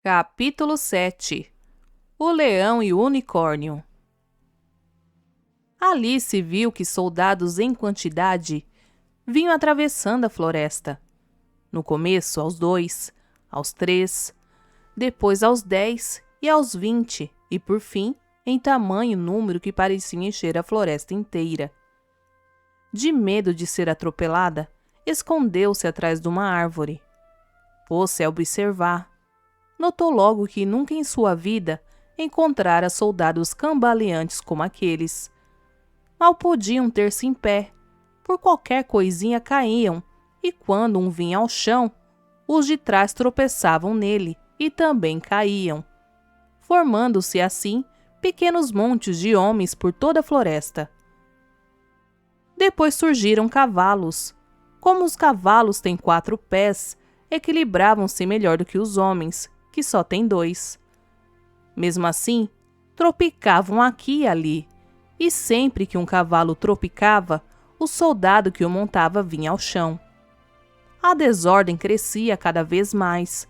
Capítulo 7. O Leão e o Unicórnio. Alice viu que soldados em quantidade vinham atravessando a floresta. No começo, aos 2, aos 3, depois aos 10 e aos 20, e por fim, em tamanho número que parecia encher a floresta inteira. De medo de ser atropelada, escondeu-se atrás de uma árvore. Pôs-se a observar. Notou logo que nunca em sua vida encontrara soldados cambaleantes como aqueles. Mal podiam ter-se em pé, por qualquer coisinha caíam, e quando um vinha ao chão, os de trás tropeçavam nele e também caíam, formando-se assim pequenos montes de homens por toda a floresta. Depois surgiram cavalos. Como os cavalos têm 4 pés, equilibravam-se melhor do que os homens, que só têm 2. Mesmo assim, tropicavam aqui e ali, e sempre que um cavalo tropicava, o soldado que o montava vinha ao chão. A desordem crescia cada vez mais,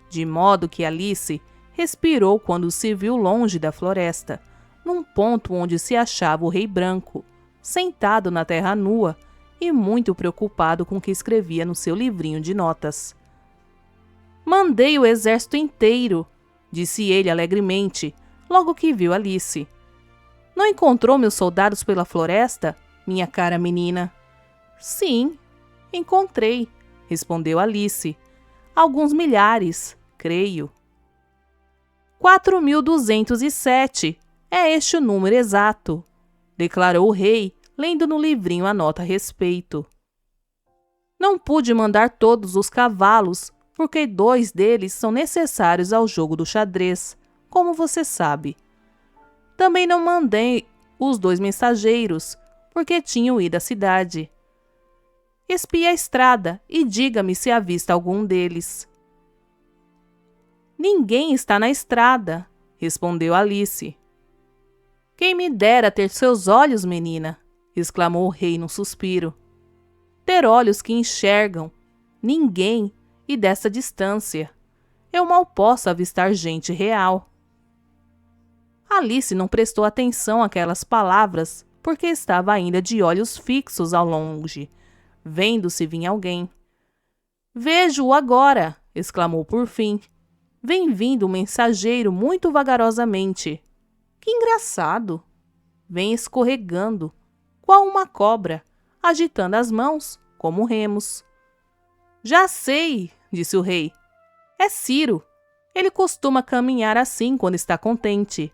de modo que Alice respirou quando se viu longe da floresta, num ponto onde se achava o Rei Branco, sentado na terra nua e muito preocupado com o que escrevia no seu livrinho de notas. «Mandei o exército inteiro», disse ele alegremente, logo que viu Alice. «Não encontrou meus soldados pela floresta, minha cara menina?» «Sim, encontrei», respondeu Alice. «Alguns milhares, creio». 4.207, é este o número exato, declarou o rei, lendo no livrinho a nota a respeito. «Não pude mandar todos os cavalos, porque 2 deles são necessários ao jogo do xadrez, como você sabe. Também não mandei os 2 mensageiros, porque tinham ido à cidade. Espie a estrada e diga-me se avista algum deles». «Ninguém está na estrada», respondeu Alice. «Quem me dera ter seus olhos, menina», exclamou o rei num suspiro. «Ter olhos que enxergam. Ninguém, e dessa distância. Eu mal posso avistar gente real». Alice não prestou atenção àquelas palavras, porque estava ainda de olhos fixos ao longe, vendo se vinha alguém. «Vejo-o agora», exclamou por fim. «Vem vindo um mensageiro muito vagarosamente. Que engraçado! Vem escorregando, qual uma cobra, agitando as mãos, como remos». «Já sei», disse o rei. «É Ciro. Ele costuma caminhar assim quando está contente».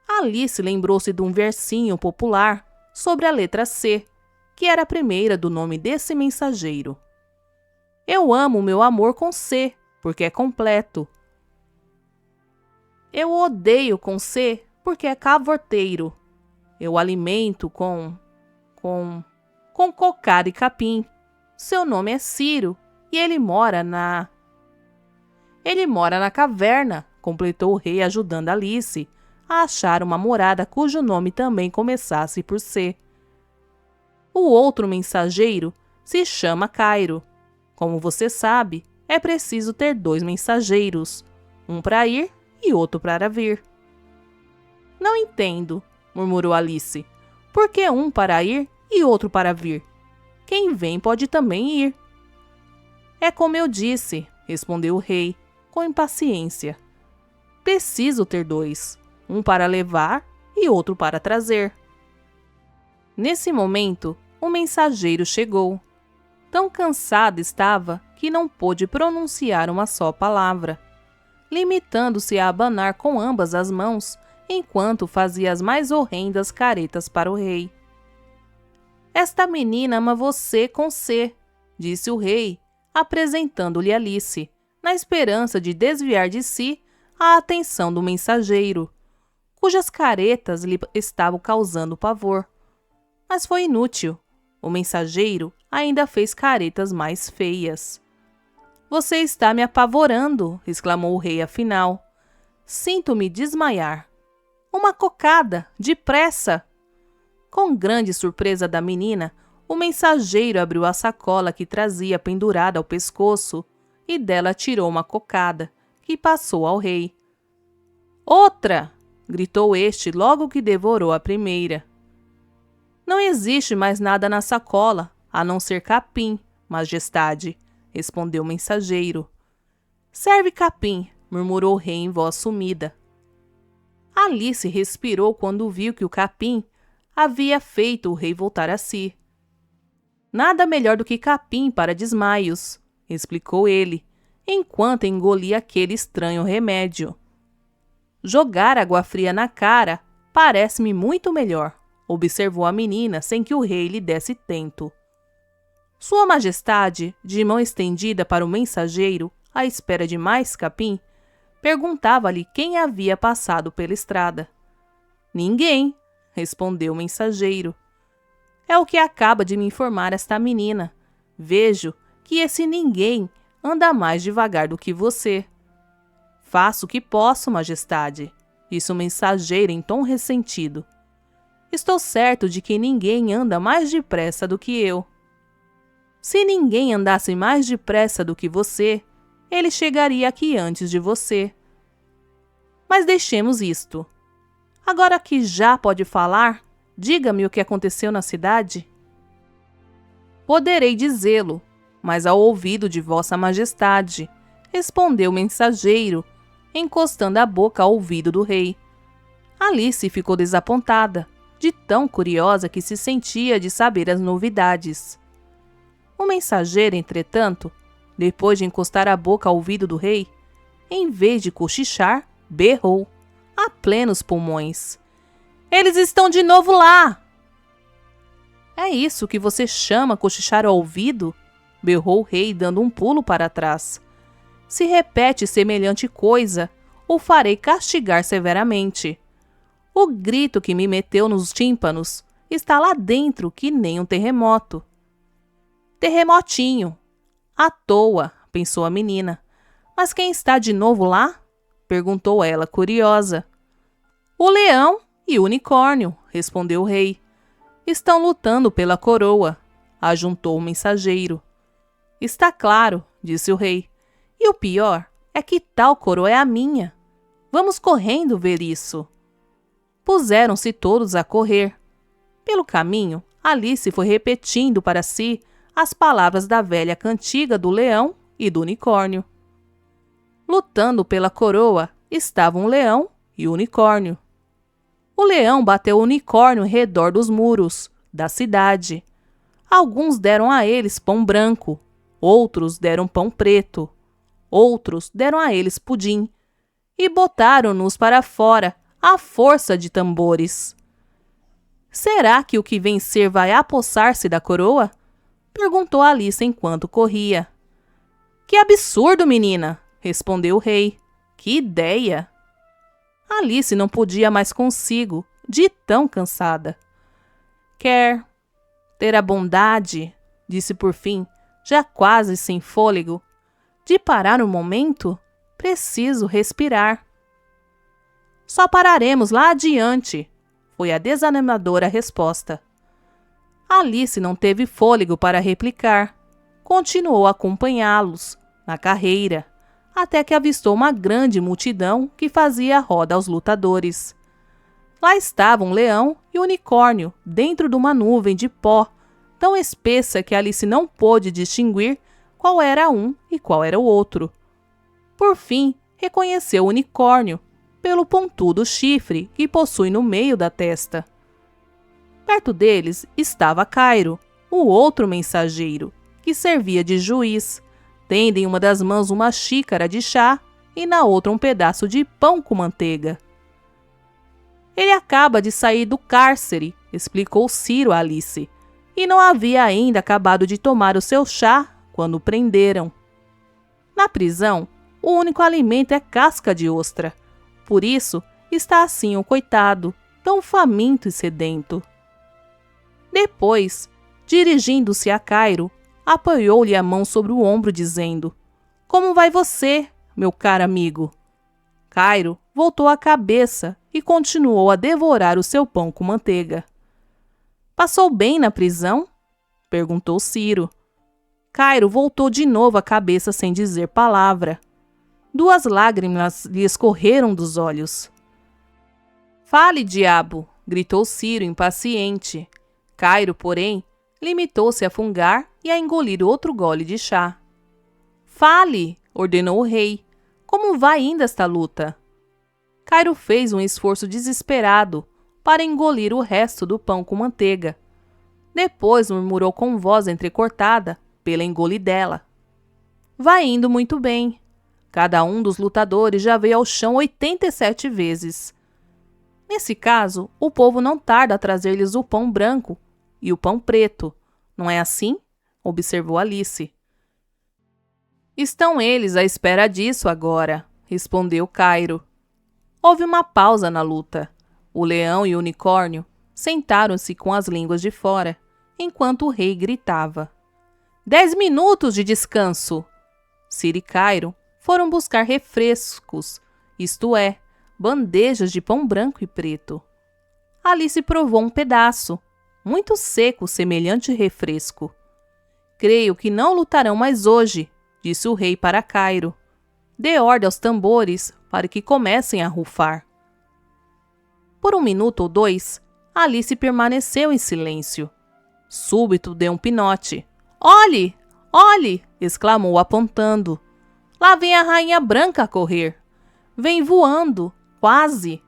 Alice lembrou-se de um versinho popular sobre a letra C, que era a primeira do nome desse mensageiro. «Eu amo meu amor com C, porque é completo. Eu o odeio com C, porque é cavorteiro. Eu o alimento com cocada e capim. Seu nome é Ciro, e ele mora na caverna», completou o rei, ajudando Alice a achar uma morada cujo nome também começasse por C. «O outro mensageiro se chama Cairo. Como você sabe, é preciso ter 2 mensageiros, um para ir e outro para vir». «Não entendo», murmurou Alice. «Por que um para ir e outro para vir? Quem vem pode também ir». «É como eu disse», respondeu o rei, com impaciência. «Preciso ter 2, um para levar e outro para trazer». Nesse momento, o mensageiro chegou. Tão cansado estava que não pôde pronunciar uma só palavra, limitando-se a abanar com ambas as mãos enquanto fazia as mais horrendas caretas para o rei. «Esta menina ama você com C», disse o rei, apresentando-lhe Alice, na esperança de desviar de si a atenção do mensageiro, cujas caretas lhe estavam causando pavor. Mas foi inútil. O mensageiro ainda fez caretas mais feias. «Você está me apavorando», exclamou o rei afinal. «Sinto-me desmaiar. Uma cocada, depressa!» Com grande surpresa da menina, o mensageiro abriu a sacola que trazia pendurada ao pescoço e dela tirou uma cocada, e passou ao rei. Outra! Gritou este logo que devorou a primeira. Não existe mais nada na sacola, a não ser capim, majestade, respondeu o mensageiro. Serve capim, murmurou o rei em voz sumida. Alice respirou quando viu que o capim havia feito o rei voltar a si. Nada melhor do que capim para desmaios, explicou ele, enquanto engolia aquele estranho remédio. Jogar água fria na cara parece-me muito melhor, observou a menina sem que o rei lhe desse tento. Sua Majestade, de mão estendida para o mensageiro, à espera de mais capim, perguntava-lhe quem havia passado pela estrada. Ninguém, respondeu o mensageiro. É o que acaba de me informar esta menina. Vejo que esse ninguém anda mais devagar do que você. Faço o que posso, majestade, disse o mensageiro em tom ressentido. Estou certo de que ninguém anda mais depressa do que eu. Se ninguém andasse mais depressa do que você, ele chegaria aqui antes de você. Mas deixemos isto. Agora que já pode falar, diga-me o que aconteceu na cidade. Poderei dizê-lo, mas ao ouvido de Vossa Majestade, respondeu o mensageiro, encostando a boca ao ouvido do rei. Alice ficou desapontada, de tão curiosa que se sentia de saber as novidades. O mensageiro, entretanto, depois de encostar a boca ao ouvido do rei, em vez de cochichar, berrou, a plenos pulmões. Eles estão de novo lá! É isso que você chama cochichar ao ouvido? Berrou o rei, dando um pulo para trás. Se repete semelhante coisa, o farei castigar severamente. O grito que me meteu nos tímpanos está lá dentro que nem um terremoto. Terremotinho. À toa, pensou a menina. Mas quem está de novo lá? Perguntou ela, curiosa. O leão e o unicórnio, respondeu o rei. Estão lutando pela coroa, ajuntou o mensageiro. Está claro, disse o rei. E o pior é que tal coroa é a minha. Vamos correndo ver isso. Puseram-se todos a correr. Pelo caminho, Alice foi repetindo para si as palavras da velha cantiga do leão e do unicórnio. Lutando pela coroa estavam o leão e o unicórnio. O leão bateu o unicórnio em redor dos muros da cidade. Alguns deram a eles pão branco, outros deram pão preto, outros deram a eles pudim e botaram-nos para fora à força de tambores. Será que o que vencer vai apossar-se da coroa? Perguntou Alice enquanto corria. Que absurdo, menina! Respondeu o rei. Que ideia! Alice não podia mais consigo, de tão cansada. Quer ter a bondade, disse por fim, já quase sem fôlego, de parar um momento? Preciso respirar. Só pararemos lá adiante, foi a desanimadora resposta. Alice não teve fôlego para replicar. Continuou a acompanhá-los na carreira, até que avistou uma grande multidão que fazia roda aos lutadores. Lá estavam o leão e o unicórnio, dentro de uma nuvem de pó, tão espessa que Alice não pôde distinguir qual era um e qual era o outro. Por fim, reconheceu o unicórnio, pelo pontudo chifre que possui no meio da testa. Perto deles estava Cairo, o outro mensageiro, que servia de juiz, tendo em uma das mãos uma xícara de chá e na outra um pedaço de pão com manteiga. Ele acaba de sair do cárcere, explicou Ciro a Alice, e não havia ainda acabado de tomar o seu chá quando o prenderam. Na prisão, o único alimento é casca de ostra. Por isso, está assim o coitado, tão faminto e sedento. Depois, dirigindo-se a Cairo, apoiou-lhe a mão sobre o ombro, dizendo: Como vai você, meu caro amigo? Cairo voltou a cabeça e continuou a devorar o seu pão com manteiga. Passou bem na prisão? Perguntou Ciro. Cairo voltou de novo a cabeça sem dizer palavra. 2 lágrimas lhe escorreram dos olhos. Fale, diabo! Gritou Ciro, impaciente. Cairo, porém, limitou-se a fungar e a engolir outro gole de chá. Fale! Ordenou o rei. Como vai indo esta luta? Cairo fez um esforço desesperado para engolir o resto do pão com manteiga. Depois murmurou com voz entrecortada pela engolidela. Vai indo muito bem. Cada um dos lutadores já veio ao chão 87 vezes. Nesse caso, o povo não tarda a trazer-lhes o pão branco e o pão preto. Não é assim? Observou Alice. Estão eles à espera disso agora, respondeu Cairo. Houve uma pausa na luta. O leão e o unicórnio sentaram-se com as línguas de fora, enquanto o rei gritava. 10 minutos de descanso! Ciro e Cairo foram buscar refrescos, isto é, bandejas de pão branco e preto. Alice provou um pedaço, muito seco, semelhante refresco. Creio que não lutarão mais hoje, disse o rei para Cairo. Dê ordem aos tambores para que comecem a rufar. Por 1 minuto ou 2, Alice permaneceu em silêncio. Súbito deu um pinote. Olhe! Olhe! Exclamou apontando. Lá vem a rainha branca a correr. Vem voando, quase.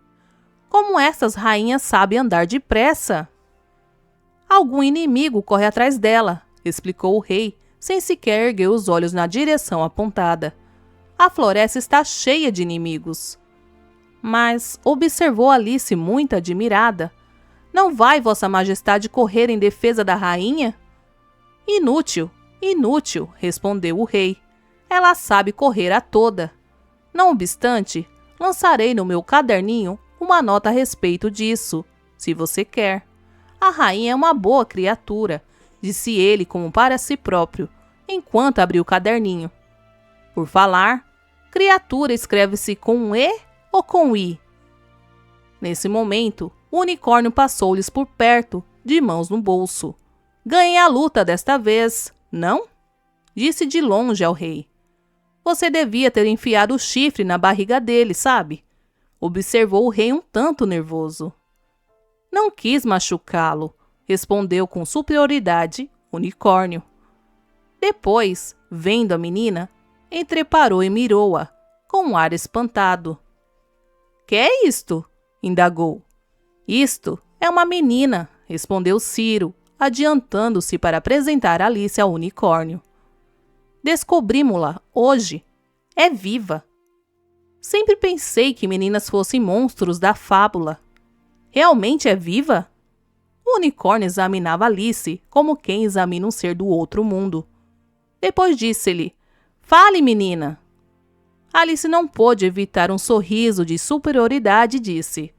Como essas rainhas sabem andar depressa? Algum inimigo corre atrás dela, explicou o rei, sem sequer erguer os olhos na direção apontada. A floresta está cheia de inimigos. Mas, observou Alice muito admirada, não vai Vossa Majestade correr em defesa da rainha? Inútil, inútil, respondeu o rei. Ela sabe correr a toda. Não obstante, lançarei no meu caderninho uma nota a respeito disso, se você quer. A rainha é uma boa criatura, disse ele como para si próprio, enquanto abriu o caderninho. Por falar, criatura escreve-se com um E ou com I? Nesse momento, o unicórnio passou-lhes por perto, de mãos no bolso. Ganhei a luta desta vez, não? Disse de longe ao rei. Você devia ter enfiado o chifre na barriga dele, sabe? Observou o rei um tanto nervoso. Não quis machucá-lo, respondeu com superioridade o unicórnio. Depois, vendo a menina, entreparou e mirou-a, com um ar espantado. Que é isto? Indagou. Isto é uma menina, respondeu Ciro, adiantando-se para apresentar Alice ao unicórnio. Descobrimos-la hoje. É viva. Sempre pensei que meninas fossem monstros da fábula. Realmente é viva? O unicórnio examinava Alice como quem examina um ser do outro mundo. Depois disse-lhe, fale, menina. Alice não pôde evitar um sorriso de superioridade e disse,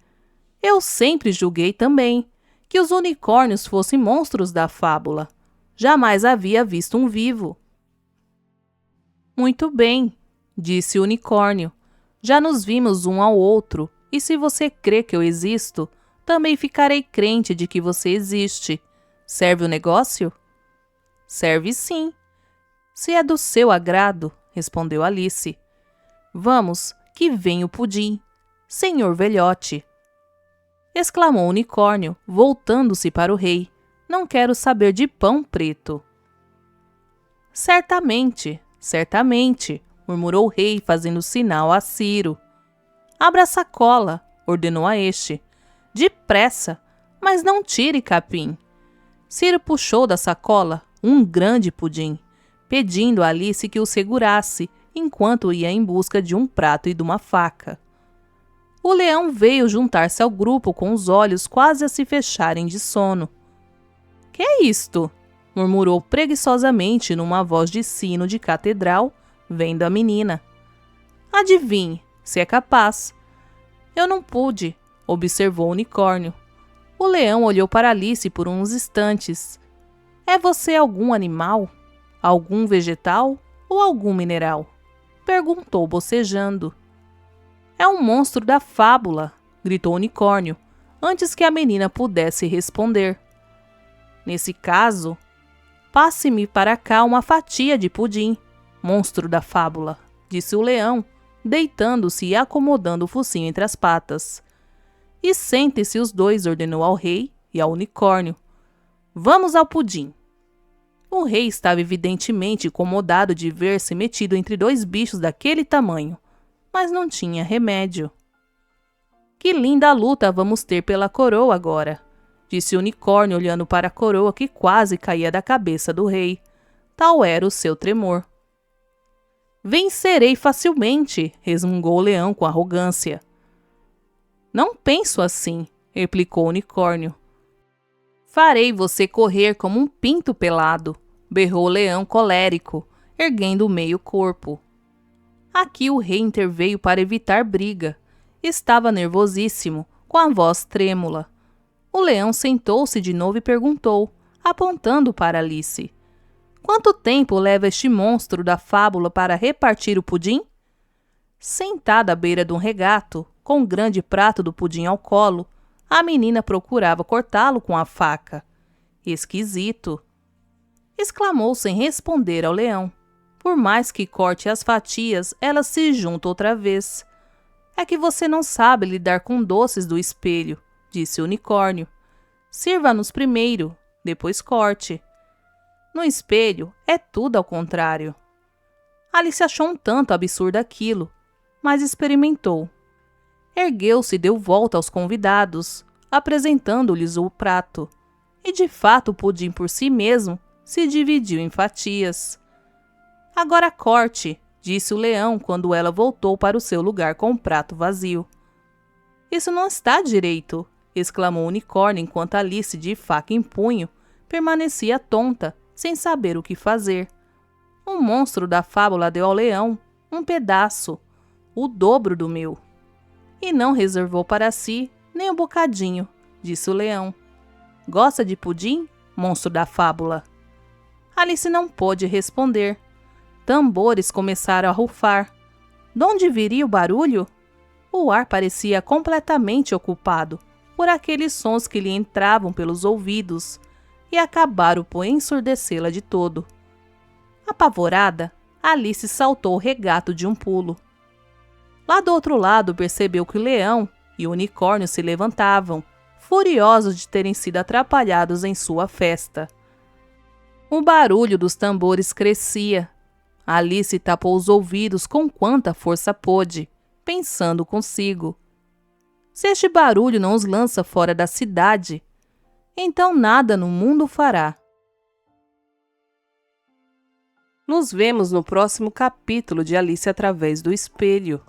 eu sempre julguei também que os unicórnios fossem monstros da fábula. Jamais havia visto um vivo. Muito bem, disse o unicórnio. Já nos vimos um ao outro, e se você crê que eu existo, também ficarei crente de que você existe. Serve o negócio? Serve sim. Se é do seu agrado, respondeu Alice. Vamos, que vem o pudim, senhor velhote. Exclamou o unicórnio, voltando-se para o rei. Não quero saber de pão preto. Certamente, certamente, murmurou o rei fazendo sinal a Ciro. Abra a sacola, ordenou a este. Depressa, mas não tire capim. Ciro puxou da sacola um grande pudim, pedindo a Alice que o segurasse, enquanto ia em busca de um prato e de uma faca. O leão veio juntar-se ao grupo com os olhos quase a se fecharem de sono. Que é isto? Murmurou preguiçosamente numa voz de sino de catedral, vendo a menina. Adivinhe, se é capaz. Eu não pude, observou o unicórnio. O leão olhou para Alice por uns instantes. É você algum animal? Algum vegetal ou algum mineral? Perguntou bocejando. É um monstro da fábula, gritou o unicórnio, antes que a menina pudesse responder. Nesse caso, passe-me para cá uma fatia de pudim, monstro da fábula, disse o leão, deitando-se e acomodando o focinho entre as patas. E sentem-se os dois, ordenou ao rei e ao unicórnio. Vamos ao pudim. O rei estava evidentemente incomodado de ver-se metido entre dois bichos daquele tamanho, mas não tinha remédio. Que linda luta vamos ter pela coroa agora, disse o unicórnio olhando para a coroa que quase caía da cabeça do rei. Tal era o seu tremor. Vencerei facilmente, resmungou o leão com arrogância. Não penso assim, replicou o unicórnio. Farei você correr como um pinto pelado, berrou o leão colérico, erguendo o meio corpo. Aqui o rei interveio para evitar briga. Estava nervosíssimo, com a voz trêmula. O leão sentou-se de novo e perguntou, apontando para Alice. Quanto tempo leva este monstro da fábula para repartir o pudim? Sentada à beira de um regato, com um grande prato do pudim ao colo, a menina procurava cortá-lo com a faca. Esquisito! Exclamou sem responder ao leão. Por mais que corte as fatias, elas se juntam outra vez. É que você não sabe lidar com doces do espelho, disse o unicórnio. Sirva-nos primeiro, depois corte. No espelho é tudo ao contrário. Alice achou um tanto absurdo aquilo, mas experimentou. Ergueu-se e deu volta aos convidados, apresentando-lhes o prato. E de fato o pudim por si mesmo se dividiu em fatias. Agora corte, disse o leão quando ela voltou para o seu lugar com o prato vazio. Isso não está direito, exclamou o unicórnio enquanto Alice, de faca em punho, permanecia tonta, sem saber o que fazer. O monstro da fábula deu ao leão um pedaço, o dobro do meu. E não reservou para si nem um bocadinho, disse o leão. Gosta de pudim, monstro da fábula? Alice não pôde responder. Tambores começaram a rufar. De onde viria o barulho? O ar parecia completamente ocupado por aqueles sons que lhe entravam pelos ouvidos e acabaram por ensurdecê-la de todo. Apavorada, Alice saltou o regato de um pulo. Lá do outro lado percebeu que o leão e o unicórnio se levantavam, furiosos de terem sido atrapalhados em sua festa. O barulho dos tambores crescia. Alice tapou os ouvidos com quanta força pôde, pensando consigo. Se este barulho não os lança fora da cidade, então nada no mundo fará. Nos vemos no próximo capítulo de Alice através do espelho.